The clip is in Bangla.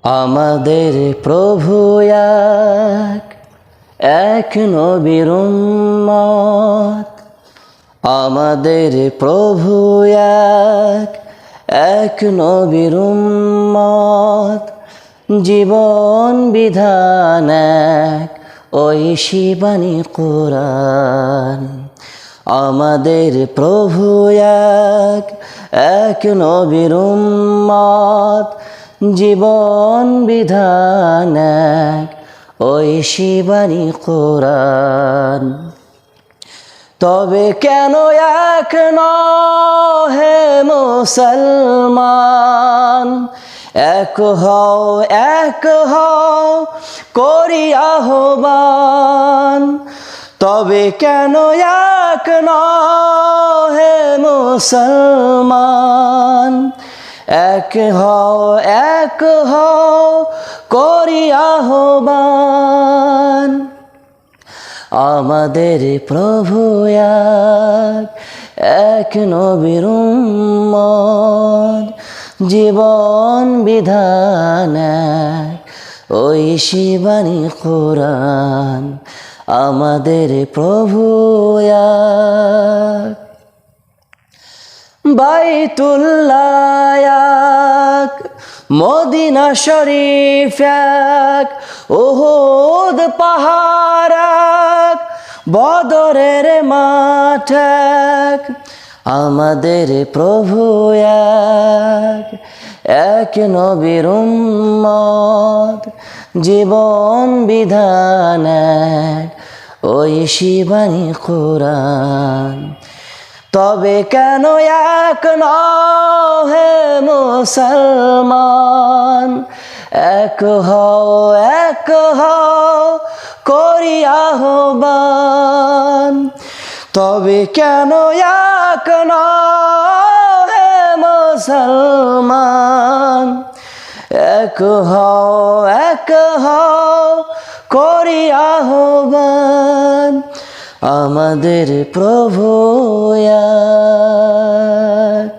আমাদের প্রভু এক, এক নবীর উম্মত। আমাদের প্রভু এক, এক নবীর উম্মত। জীবন বিধান এক, ঐশী বাণী কোরআন। আমাদের প্রভু এক, এক নবীর উম্মত। জীবন বিধান এক, ঐশী বাণী কোরআন। তবে কেন এক হে মুসলমান? এক হও করি আহ্বান। তবে কেন এক হে মুসলমান? এক হও করি আহ্বান। আমাদের প্রভু এক, এক নবীর উম্মত। জীবন বিধান এক, ঐশী বাণী কোরআন। আমাদের প্রভু এক। বাইতুল্লাহ এক, মদিনা শরীফ এক, উহুদ পাহাড় এক, বদরের মাঠ এক। আমাদের প্রভু এক, এক নবীর উম্মত। জীবন বিধান এক, ঐশী বাণী কোরআন। তবে কেন এক হে মুসলমান? এক হও করি আহ্বান। তবে কেন এক হে মুসলমান? এক হও করি আহ্বান। আমাদের প্রভু এক।